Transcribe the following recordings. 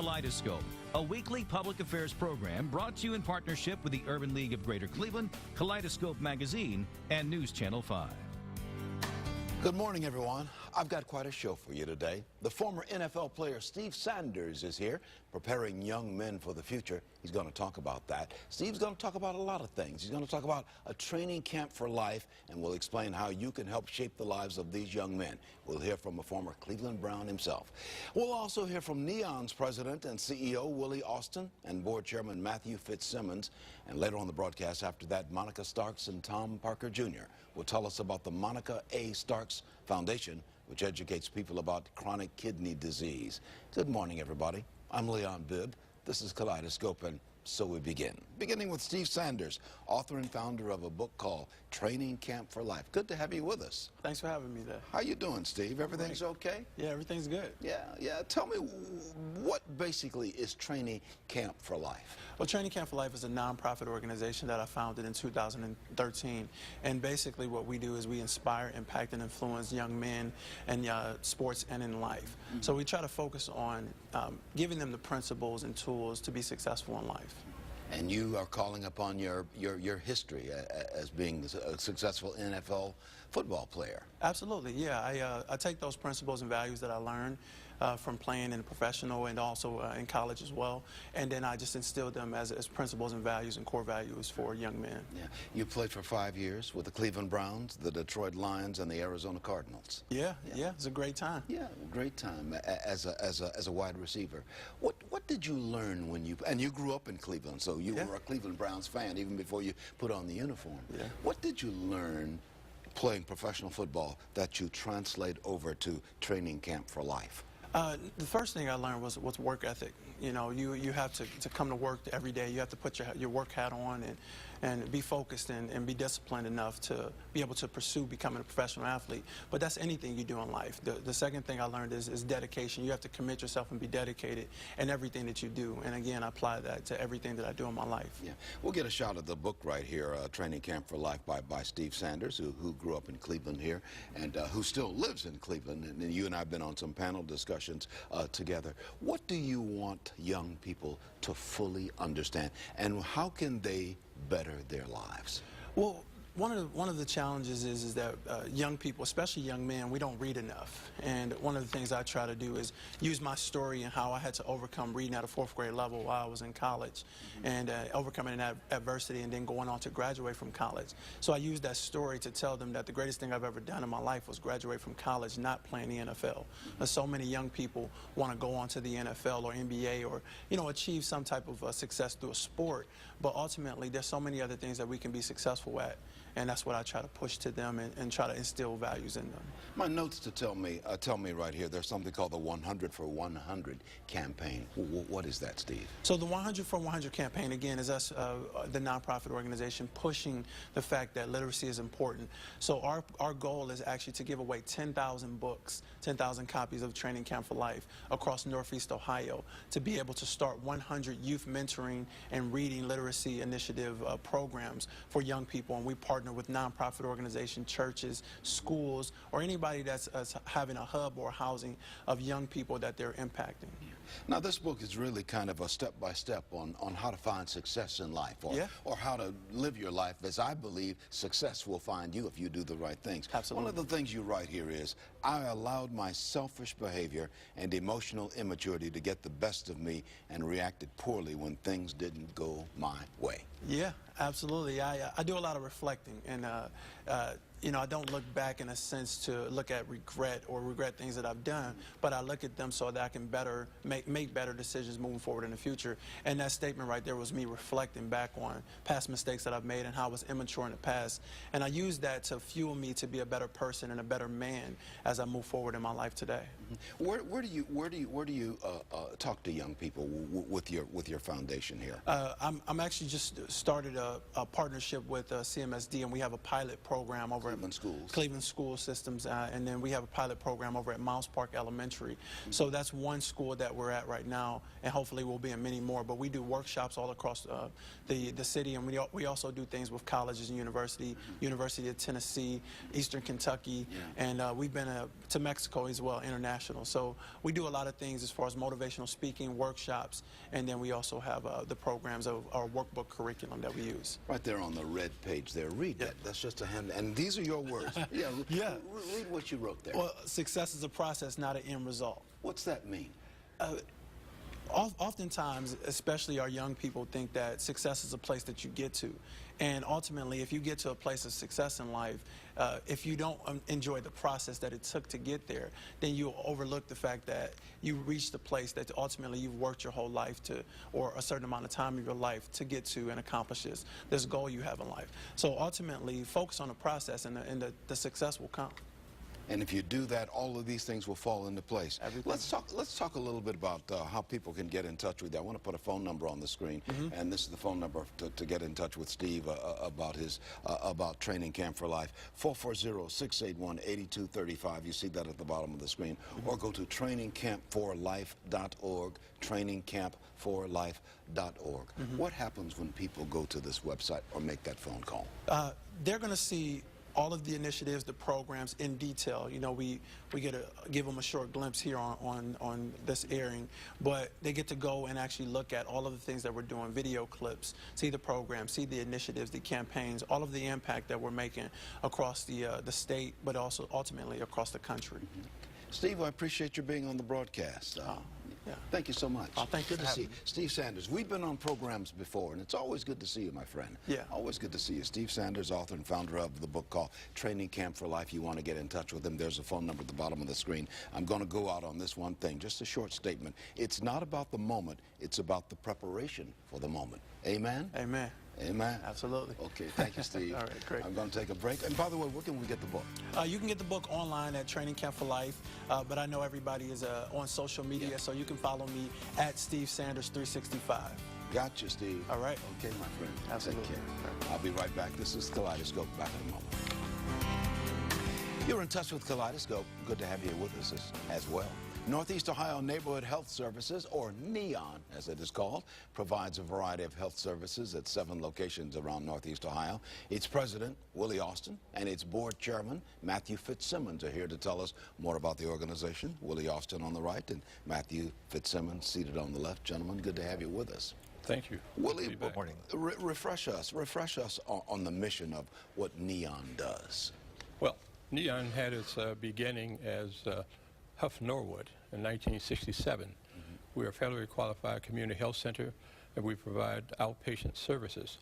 Kaleidoscope, a weekly public affairs program brought to you in partnership with the Urban League of Greater Cleveland, Kaleidoscope Magazine, and NewsChannel5. Good morning, everyone. I've got quite a show for you today. The former NFL player Steve Sanders is here, preparing young men for the future. He's going to talk about that. Steve's going to talk about a lot of things. He's going to talk about a training camp for life, and we'll explain how you can help shape the lives of these young men. We'll hear from a former Cleveland Brown himself. We'll also hear from Neon's president and CEO Willie Austin and board chairman Matthew Fitzsimmons. And later on the broadcast after that, Monica Starks and Tom Parker Jr. will tell us about the Monica A. Starks Foundation, which educates people about chronic kidney disease. Good morning, everybody. I'm Leon Bibb. This is Kaleidoscope, and so we begin. Beginning with Steve Sanders, author and founder of a book called Training Camp for Life. Good to have you with us. Thanks for having me there. How you doing, Steve? Everything's okay? Yeah, everything's good. Yeah. Tell me, what basically is Training Camp for Life? Well, Training Camp for Life is a nonprofit organization that I founded in 2013. And basically what we do is we inspire, impact, and influence young men in sports and in life. So we try to focus on giving them the principles and tools to be successful in life. And you are calling upon your history as being a successful NFL football player. Absolutely, yeah. I take those principles and values that I learned from playing in professional and also in college as well, and then I just instilled them as principles and values and core values for young men. Yeah. You played for 5 years with the Cleveland Browns, the Detroit Lions, and the Arizona Cardinals. Yeah, it's a great time. Yeah, great time as a wide receiver. What did you learn when you grew up in Cleveland, so you were a Cleveland Browns fan even before you put on the uniform. Yeah. What did you learn playing professional football that you translate over to Training Camp for Life? The first thing I learned was work ethic. You know, you have to come to work every day. You have to put your work hat on and be focused and be disciplined enough to be able to pursue becoming a professional athlete. But that's anything you do in life. The second thing I learned is dedication. You have to commit yourself and be dedicated in everything that you do. And again, I apply that to everything that I do in my life. Yeah, we'll get a shot of the book right here, Training Camp for Life by Steve Sanders, who grew up in Cleveland here and who still lives in Cleveland. And you and I have been on some panel discussions together. What do you want young people to fully understand, and how can they better their lives? Well, one of the challenges is that young people, especially young men, we don't read enough. And one of the things I try to do is use my story and how I had to overcome reading at a 4th grade level while I was in college, and overcoming that adversity and then going on to graduate from college. So I use that story to tell them that the greatest thing I've ever done in my life was graduate from college, not playing the NFL. So many young people want to go on to the NFL or NBA or, you know, achieve some type of success through a sport, but ultimately there's so many other things that we can be successful at. And that's what I try to push to them and try to instill values in them. My notes to tell me right here, there's something called the 100 for 100 campaign. What is that, Steve? So the 100 for 100 campaign, again, is us, the nonprofit organization, pushing the fact that literacy is important. So our goal is actually to give away 10,000 books, 10,000 copies of Training Camp for Life across Northeast Ohio to be able to start 100 youth mentoring and reading literacy initiative programs for young people. And we partner with nonprofit organizations, churches, schools, or anybody that's having a hub or housing of young people that they're impacting. Now, this book is really kind of a step-by-step on how to find success in life, or how to live your life as I believe success will find you if you do the right things. Absolutely. One of the things you write here is, I allowed my selfish behavior and emotional immaturity to get the best of me and reacted poorly when things didn't go my way. Yeah, absolutely. I do a lot of reflecting, and you know, I don't look back in a sense to look at regret things that I've done, but I look at them so that I can make better decisions moving forward in the future. And that statement right there was me reflecting back on past mistakes that I've made and how I was immature in the past. And I use that to fuel me to be a better person and a better man as I move forward in my life today. Where do you talk to young people with your foundation here? I'm actually just started a partnership with CMSD, and we have a pilot program over Cleveland schools. Cleveland school systems, and then we have a pilot program over at Miles Park Elementary. So that's one school that we're at right now, and hopefully we'll be in many more. But we do workshops all across the city, and we also do things with colleges and University of Tennessee, Eastern Kentucky, and we've been to Mexico as well, international. So we do a lot of things as far as motivational speaking, workshops, and then we also have the programs of our workbook curriculum that we use. Right there on the red page there. Read that. That's just a hand. And these are your words. Read what you wrote there. Well, success is a process, not an end result. What's that mean? Oftentimes, especially our young people, think that success is a place that you get to. And ultimately, if you get to a place of success in life, if you don't enjoy the process that it took to get there, then you'll overlook the fact that you reached the place that ultimately you've worked your whole life to, or a certain amount of time of your life to get to and accomplish this goal you have in life. So ultimately, focus on the process, and the success will come. And if you do that, all of these things will fall into place. Let's talk a little bit about how people can get in touch with you. I want to put a phone number on the screen, and this is the phone number to get in touch with Steve about Training Camp for Life. 440-681-8235. You see that at the bottom of the screen. Or go to trainingcampforlife.org. trainingcampforlife.org. What happens when people go to this website or make that phone call? They're going to see all of the initiatives, the programs in detail. You know, we get to give them a short glimpse here on this airing, but they get to go and actually look at all of the things that we're doing, video clips, see the programs, see the initiatives, the campaigns, all of the impact that we're making across the state, but also ultimately across the country. Steve, I appreciate you being on the broadcast. Thank you so much. Thank you good to see you. Steve Sanders, we've been on programs before, and it's always good to see you, my friend. Always good to see you. Steve Sanders, author and founder of the book called Training Camp for Life. You want to get in touch with him, there's a phone number at the bottom of the screen. I'm going to go out on this one thing, just a short statement. It's not about the moment, it's about the preparation for the moment. Amen? Amen. Amen. Absolutely. Okay, thank you, Steve. All right, great. I'm going to take a break. And by the way, where can we get the book? You can get the book online at Training Camp for Life, but I know everybody is on social media, so you can follow me at Steve Sanders 365. Got you, Steve. All right. Okay, my friend. Absolutely. Take care. I'll be right back. This is Kaleidoscope. Back in a moment. You're in touch with Kaleidoscope. Good to have you with us as well. Northeast Ohio Neighborhood Health Services, or NEON as it is called, provides a variety of health services at 7 locations around Northeast Ohio. Its president, Willie Austin, and its board chairman, Matthew Fitzsimmons, are here to tell us more about the organization. Willie Austin on the right and Matthew Fitzsimmons seated on the left. Gentlemen, good to have you with us. Thank you. Willie, good morning. Refresh us on the mission of what NEON does. Well, NEON had its beginning as Huff Norwood in 1967. We are a federally qualified community health center, and we provide outpatient services.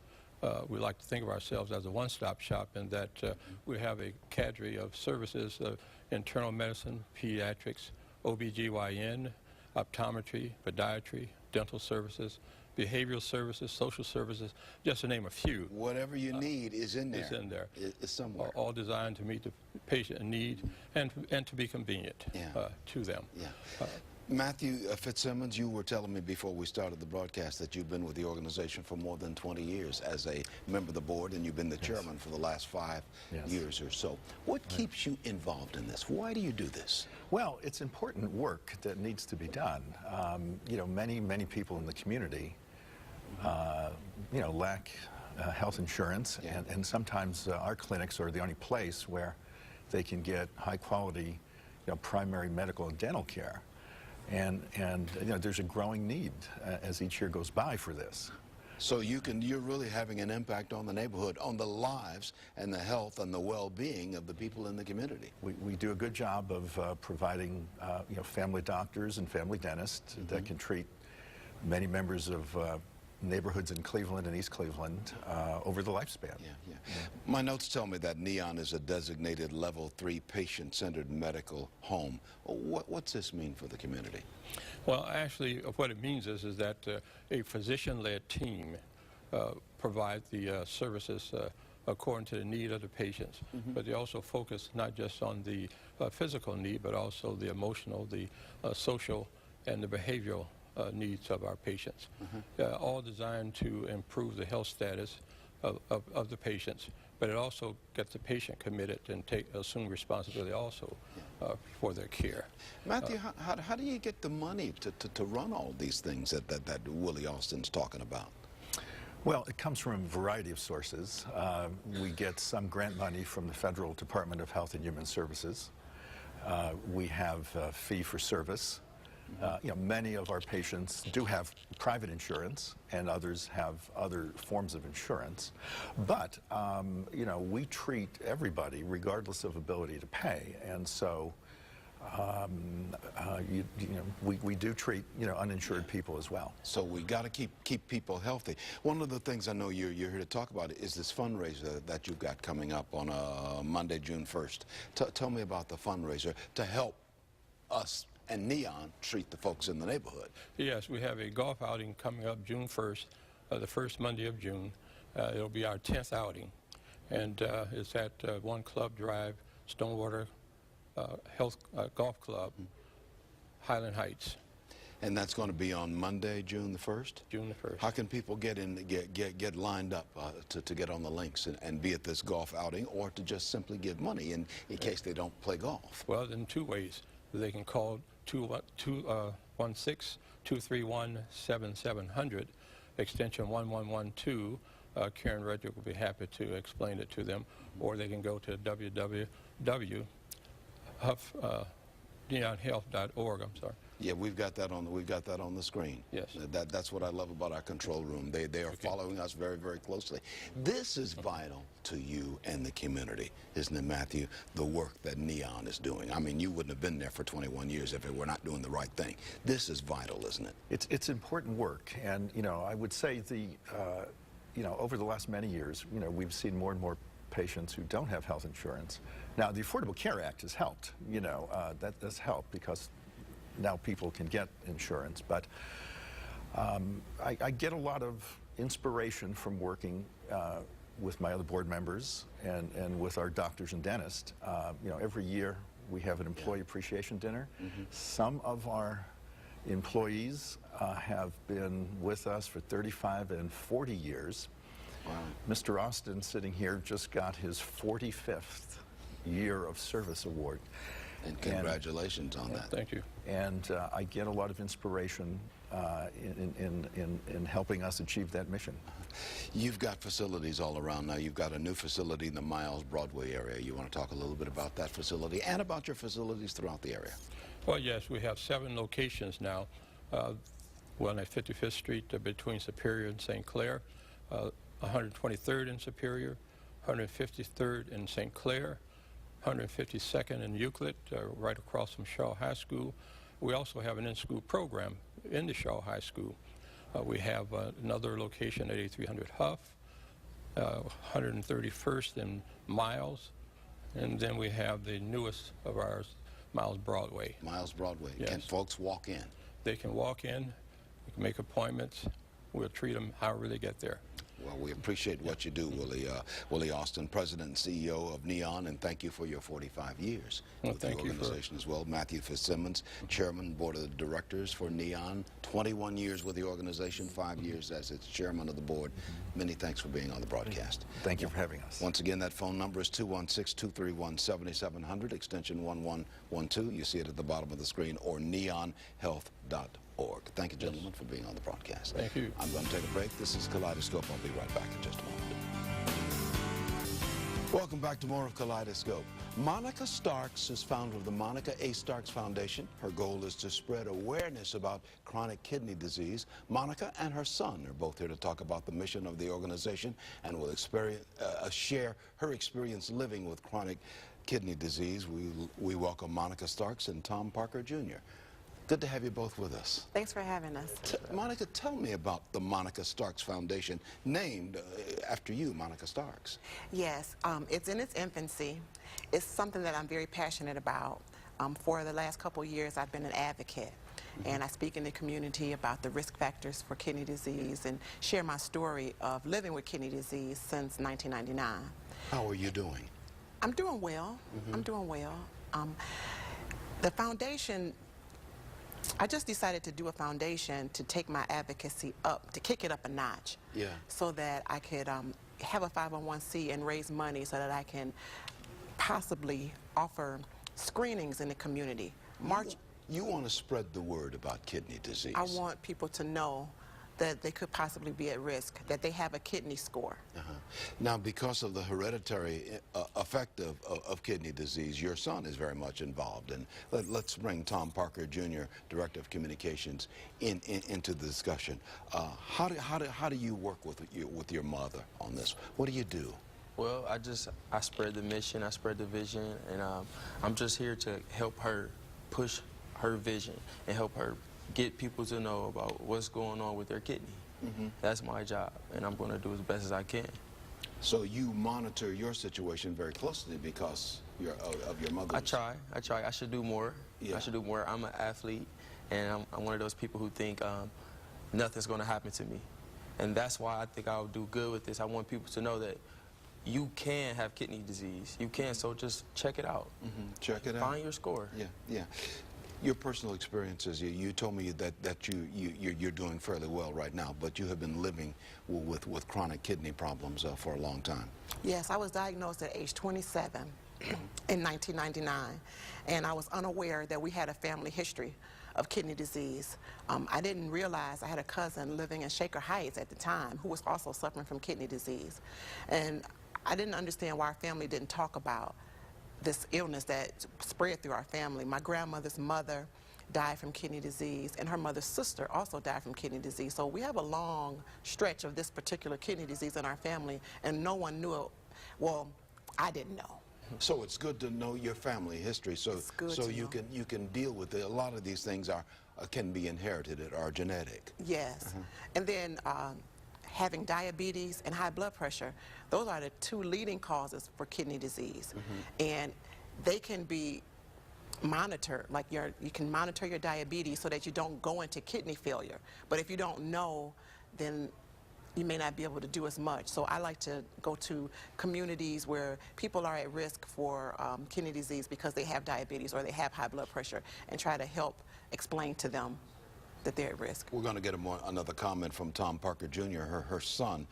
We like to think of ourselves as a one-stop shop in that we have a cadre of services, internal medicine, pediatrics, OBGYN, optometry, podiatry, dental services, behavioral services, social services, just to name a few. Whatever you need is in there. Is in there. It's somewhere. All designed to meet the patient need and to be convenient to them. Matthew Fitzsimmons, you were telling me before we started the broadcast that you've been with the organization for more than 20 years as a member of the board, and you've been the chairman for the last 5 years or so. What keeps you involved in this? Why do you do this? Well, it's important work that needs to be done. You know, many people in the community, you know, lack health insurance, and sometimes our clinics are the only place where they can get high quality, you know, primary medical and dental care. And you know, there's a growing need as each year goes by for this. So you're really having an impact on the neighborhood, on the lives and the health and the well-being of the people in the community. We do a good job of providing you know, family doctors and family dentists that can treat many members of neighborhoods in Cleveland and East Cleveland over the lifespan. My notes tell me that NEON is a designated level 3 patient-centered medical home. What's this mean for the community? Well, actually, what it means is that a physician-led team provides the services according to the need of the patients, but they also focus not just on the physical need, but also the emotional, the social, and the behavioral needs of our patients, all designed to improve the health status of the patients but it also gets the patient committed and assume responsibility also for their care. Matthew, how do you get the money to run all these things that Willie Austin's talking about? Well, it comes from a variety of sources. We get some grant money from the Federal Department of Health and Human Services. We have fee for service. You know, many of our patients do have private insurance, and others have other forms of insurance. But you know, we treat everybody regardless of ability to pay, and so you know, we do treat, you know, uninsured people as well. So we got to keep people healthy. One of the things I know you're here to talk about is this fundraiser that you've got coming up on Monday, June 1st. Tell me about the fundraiser to help us and Neon treat the folks in the neighborhood. Yes, we have a golf outing coming up June 1st, the first Monday of June. It'll be our 10th outing, and it's at One Club Drive, Stonewater Health Golf Club, Highland Heights. And that's going to be on Monday, June the 1st? June the 1st. How can people get lined up to get on the links and be at this golf outing, or to just simply give money in case they don't play golf? Well, in two ways. They can call 216-231-7700, extension 1112. Karen Redrick will be happy to explain it to them. Or they can go to www.neonhealth.org. I'm sorry. Yeah, we've got that on the screen. Yes. That's what I love about our control room. They are following us very, very closely. This is vital to you and the community, isn't it, Matthew? The work that Neon is doing. I mean, you wouldn't have been there for 21 years if it were not doing the right thing. This is vital, isn't it? It's important work, and you know, I would say you know, over the last many years, you know, we've seen more and more patients who don't have health insurance. Now, the Affordable Care Act has helped. You know, that does help because now people can get insurance, but I get a lot of inspiration from working with my other board members and with our doctors and dentists. You know, every year we have an employee appreciation dinner. Some of our employees have been with us for 35 and 40 years. Wow. Mr. Austin, sitting here, just got his 45th year of service award. And congratulations on that. Thank you. And I get a lot of inspiration in helping us achieve that mission. You've got facilities all around now. You've got a new facility in the Miles Broadway area. You want to talk a little bit about that facility and about your facilities throughout the area? Well, yes, we have 7 locations now. One at 55th Street between Superior and St. Clair, 123rd in Superior, 153rd in St. Clair, 152nd in Euclid, right across from Shaw High School. We also have an in-school program in the Shaw High School. We have another location at 8300 Huff, 131st in Miles, and then we have the newest of ours, Miles Broadway. Miles Broadway. Yes. Can folks walk in? They can walk in, they can make appointments. We'll treat them however they get there. Well, we appreciate what you do, Willie Austin, President and CEO of Neon, and thank you for your 45 years with the organization as well. Matthew Fitzsimmons, Chairman, Board of Directors for Neon, 21 years with the organization, 5 years as its Chairman of the Board. Many thanks for being on the broadcast. Thank you for having us. Once again, that phone number is 216-231-7700, extension 1112. You see it at the bottom of the screen, or neonhealth.org. Thank you, gentlemen, for being on the broadcast. Thank you. I'm going to take a break. This is Kaleidoscope. I'll be right back in just a moment. Welcome back to more of Kaleidoscope. Monica Starks is founder of the Monica A. Starks Foundation. Her goal is to spread awareness about chronic kidney disease. Monica and her son are both here to talk about the mission of the organization and will share her experience living with chronic kidney disease. We welcome Monica Starks and Tom Parker, Jr. Good to have you both with us. Thanks for having us. Monica, tell me about the Monica Starks Foundation, named after you, Monica Starks. Yes, it's in its infancy. It's something that I'm very passionate about. For the last couple of years, I've been an advocate, and I speak in the community about the risk factors for kidney disease and share my story of living with kidney disease since 1999. How are you doing? I'm doing well. I'm doing well. The foundation, I just decided to do a foundation to take my advocacy up, to kick it up a notch. Yeah. So that I could have a 501c and raise money so that I can possibly offer screenings in the community. You want to spread the word about kidney disease. I want people to know that they could possibly be at risk, that they have a kidney score. Now, because of the hereditary effect of kidney disease, your son is very much involved. And let's bring Tom Parker, Jr., Director of Communications, into the discussion. How do you work with your mother on this? What do you do? Well, I spread the mission, I spread the vision, and I'm just here to help her push her vision and help her get people to know about what's going on with their kidney. That's my job, and I'm going to do as best as I can. So you monitor your situation very closely because of your mother's... I try. I should do more. Yeah. I should do more. I'm an athlete, and I'm one of those people who think nothing's going to happen to me. And that's why I think I'll do good with this. I want people to know that you can have kidney disease. You can, so just check it out. Check it out. Find your score. Yeah. Your personal experiences, you told me that you're doing fairly well right now, but you have been living with chronic kidney problems for a long time. Yes, I was diagnosed at age 27 in 1999, and I was unaware that we had a family history of kidney disease. I didn't realize I had a cousin living in Shaker Heights at the time who was also suffering from kidney disease. And I didn't understand why our family didn't talk about this illness that spread through our family. My grandmother's mother died from kidney disease, and her mother's sister also died from kidney disease. So we have a long stretch of this particular kidney disease in our family, and no one knew it. Well, I didn't know. So it's good to know your family history, so you can deal with it. A lot of these things can be inherited or genetic. Yes, and then having diabetes and high blood pressure, those are the two leading causes for kidney disease. And they can be monitored, like you can monitor your diabetes so that you don't go into kidney failure. But if you don't know, then you may not be able to do as much. So I like to go to communities where people are at risk for kidney disease because they have diabetes or they have high blood pressure, and try to help explain to them that they're at risk. We're going to get another comment from Tom Parker Jr., her son,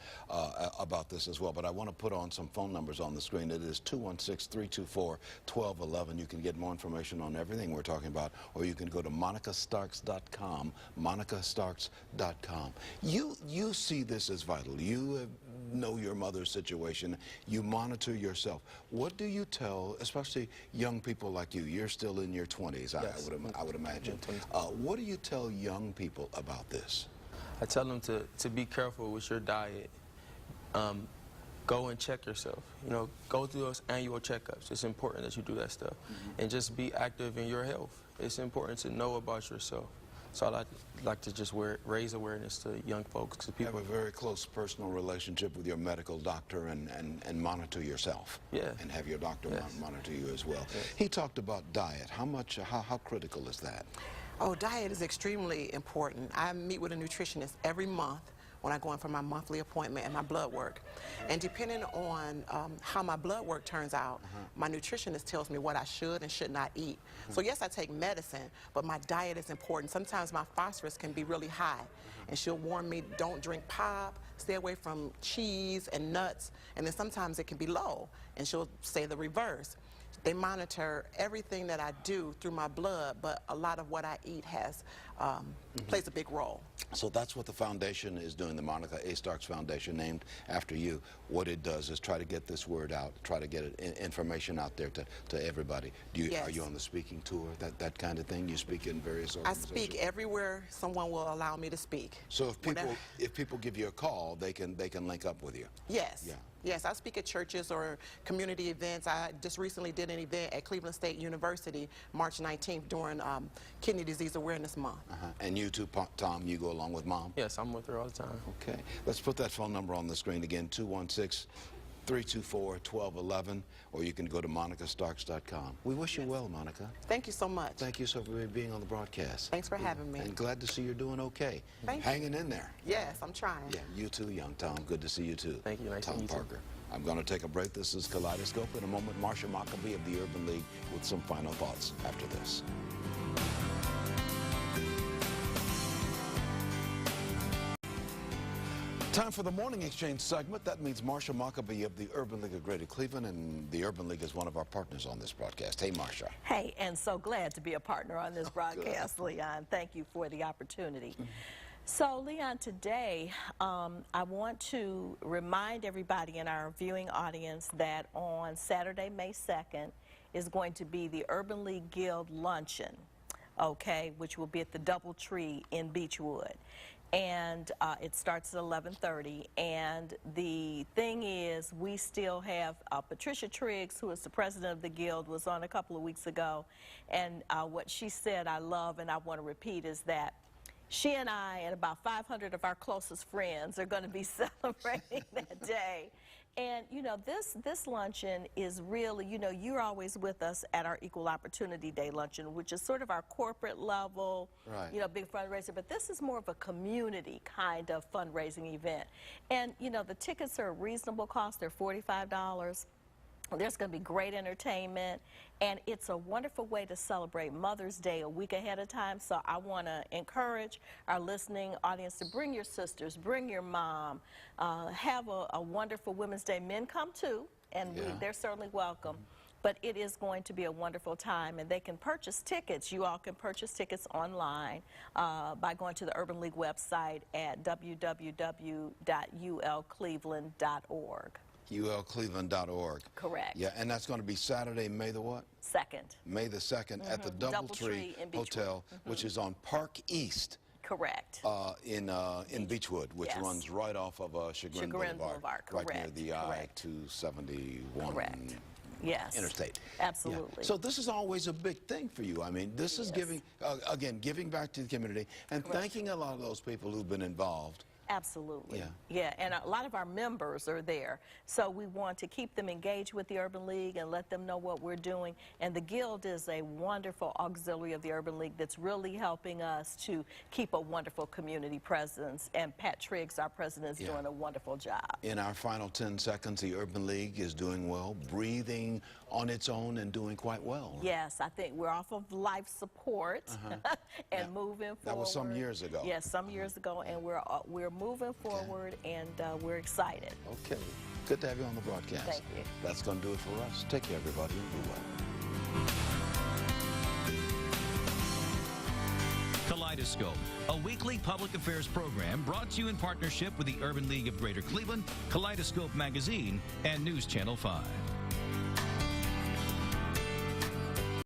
about this as well. But I want to put on some phone numbers on the screen. It is 216-324-1211. You can get more information on everything we're talking about, or you can go to monicastarks.com, monicastarks.com. You see this as vital. You know your mother's situation. You monitor yourself. What do you tell, especially young people like you? You're still in your 20s, yes. I would imagine. What do you tell young people about this? I tell them to be careful with your diet. Go and check yourself. You know, go through those annual checkups. It's important that you do that stuff. And just be active in your health. It's important to know about yourself. So I like to just raise awareness to young folks. Cause people have a very close personal relationship with your medical doctor and monitor yourself. Yeah. And have your doctor monitor you as well. Yes. He talked about diet. How critical is that? Oh, diet is extremely important. I meet with a nutritionist every month when I go in for my monthly appointment and my blood work. And depending on how my blood work turns out, my nutritionist tells me what I should and should not eat. So yes, I take medicine, but my diet is important. Sometimes my phosphorus can be really high, and she'll warn me, don't drink pop, stay away from cheese and nuts, and then sometimes it can be low, and she'll say the reverse. They monitor everything that I do through my blood, but a lot of what I eat plays a big role. So that's what the foundation is doing, the Monica A. Starks Foundation, named after you. What it does is try to get this word out, try to get information out there to everybody. Are you on the speaking tour, that kind of thing? You speak in various organizations? I speak everywhere someone will allow me to speak. So if people give you a call, they can link up with you? Yes. Yeah. Yes, I speak at churches or community events. I just recently did an event at Cleveland State University, March 19th, during Kidney Disease Awareness Month. And you too, Tom, you go along with Mom? Yes, I'm with her all the time. Okay. Let's put that phone number on the screen again, 216-324-1211, or you can go to monicastarks.com. We wish you well, Monica. Thank you so much. Thank you so much for being on the broadcast. Thanks for having me. And glad to see you're doing okay. Hanging in there. Yes, I'm trying. Yeah, you too, young Tom. Good to see you too. Thank you. Nice to meet you. Tom Parker. I'm going to take a break. This is Kaleidoscope. In a moment, Marsha Maccabee of the Urban League with some final thoughts after this. Time for the Morning Exchange segment. That means Marsha Maccabee of the Urban League of Greater Cleveland, and the Urban League is one of our partners on this broadcast. Hey, Marsha. Hey, and so glad to be a partner on this broadcast, Leon. Thank you for the opportunity. So, Leon, today I want to remind everybody in our viewing audience that on Saturday, May 2nd, is going to be the Urban League Guild Luncheon, okay, which will be at the DoubleTree in Beechwood. And it starts at 11:30. And the thing is, we still have Patricia Triggs, who is the president of the Guild, was on a couple of weeks ago. And what she said I love and I want to repeat is that she and I and about 500 of our closest friends are going to be celebrating that day. And, you know, this luncheon is really, you know, you're always with us at our Equal Opportunity Day luncheon, which is sort of our corporate level, right, you know, big fundraiser. But this is more of a community kind of fundraising event. And, you know, the tickets are a reasonable cost. They're $45. There's going to be great entertainment, and it's a wonderful way to celebrate Mother's Day a week ahead of time. So I want to encourage our listening audience to bring your sisters, bring your mom, have a wonderful Women's Day. Men come too, and they're certainly welcome. But it is going to be a wonderful time, and they can purchase tickets. You all can purchase tickets online by going to the Urban League website at www.ulcleveland.org. ulcleveland.org. Correct. Yeah, and that's going to be Saturday, May the what? 2nd. May the 2nd at the DoubleTree Hotel, which is on Park East. Correct. In Beechwood, which runs right off of Chagrin Boulevard, right near the I-271 interstate. Absolutely. Yeah. So this is always a big thing for you. I mean, this is giving, again, giving back to the community and thanking a lot of those people who've been involved. Absolutely. Yeah, and a lot of our members are there. So we want to keep them engaged with the Urban League and let them know what we're doing. And the Guild is a wonderful auxiliary of the Urban League that's really helping us to keep a wonderful community presence. And Pat Triggs, our president, is doing a wonderful job. In our final 10 seconds, the Urban League is doing well, breathing on its own and doing quite well. Yes, I think we're off of life support and moving forward. That was some years ago. Yes, some years ago, and we're moving forward, and we're excited. Okay. Good to have you on the broadcast. Thank you. That's going to do it for us. Take care, everybody, and be well. Kaleidoscope, a weekly public affairs program brought to you in partnership with the Urban League of Greater Cleveland, Kaleidoscope Magazine, and NewsChannel 5.